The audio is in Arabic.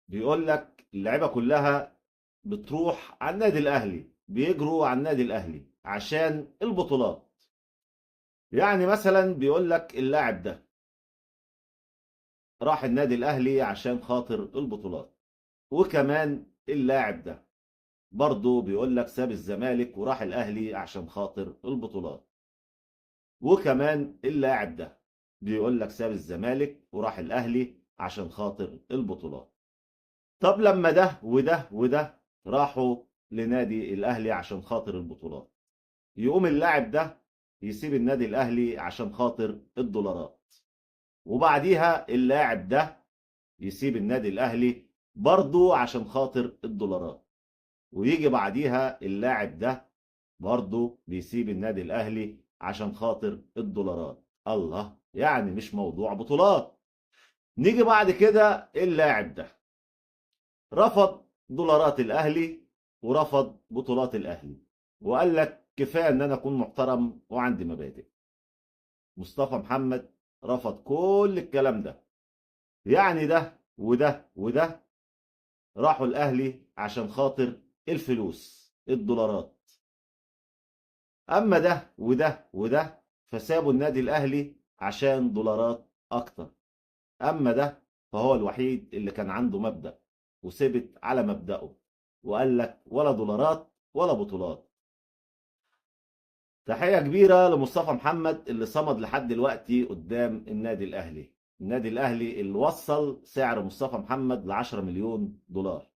بيقول لك اللعيبه كلها بتروح على النادي الاهلي، بيجروا على النادي الاهلي عشان البطولات. يعني مثلا بيقول لك اللاعب ده راح النادي الاهلي عشان خاطر البطولات، وكمان اللاعب ده برضه بيقول لك ساب الزمالك وراح الاهلي عشان خاطر البطولات، وكمان اللاعب ده بيقول لك ساب الزمالك وراح الاهلي عشان خاطر البطولات. طب لما ده وده وده راحوا لنادي الاهلي عشان خاطر البطولات، يقوم اللاعب ده يسيب النادي الاهلي عشان خاطر الدولارات، وبعديها اللاعب ده يسيب النادي الاهلي برضه عشان خاطر الدولارات، ويجي بعديها اللاعب ده برضه بيسيب النادي الاهلي عشان خاطر الدولارات. الله، يعني مش موضوع بطولات. نيجي بعد كده اللاعب ده رفض دولارات الاهلي ورفض بطولات الاهلي، وقال لك كفايه ان انا اكون محترم وعندي مبادئ. مصطفى محمد رفض كل الكلام ده. يعني ده وده وده راحوا الاهلي عشان خاطر الفلوس، الدولارات. اما ده وده وده فسابوا النادي الاهلي عشان دولارات اكتر. اما ده فهو الوحيد اللي كان عنده مبدأ وثبت على مبدأه، وقال لك ولا دولارات ولا بطولات. تحية كبيرة لمصطفى محمد اللي صمد لحد دلوقتي قدام النادي الاهلي. النادي الاهلي اللي وصل سعر مصطفى محمد ل 10 مليون دولار.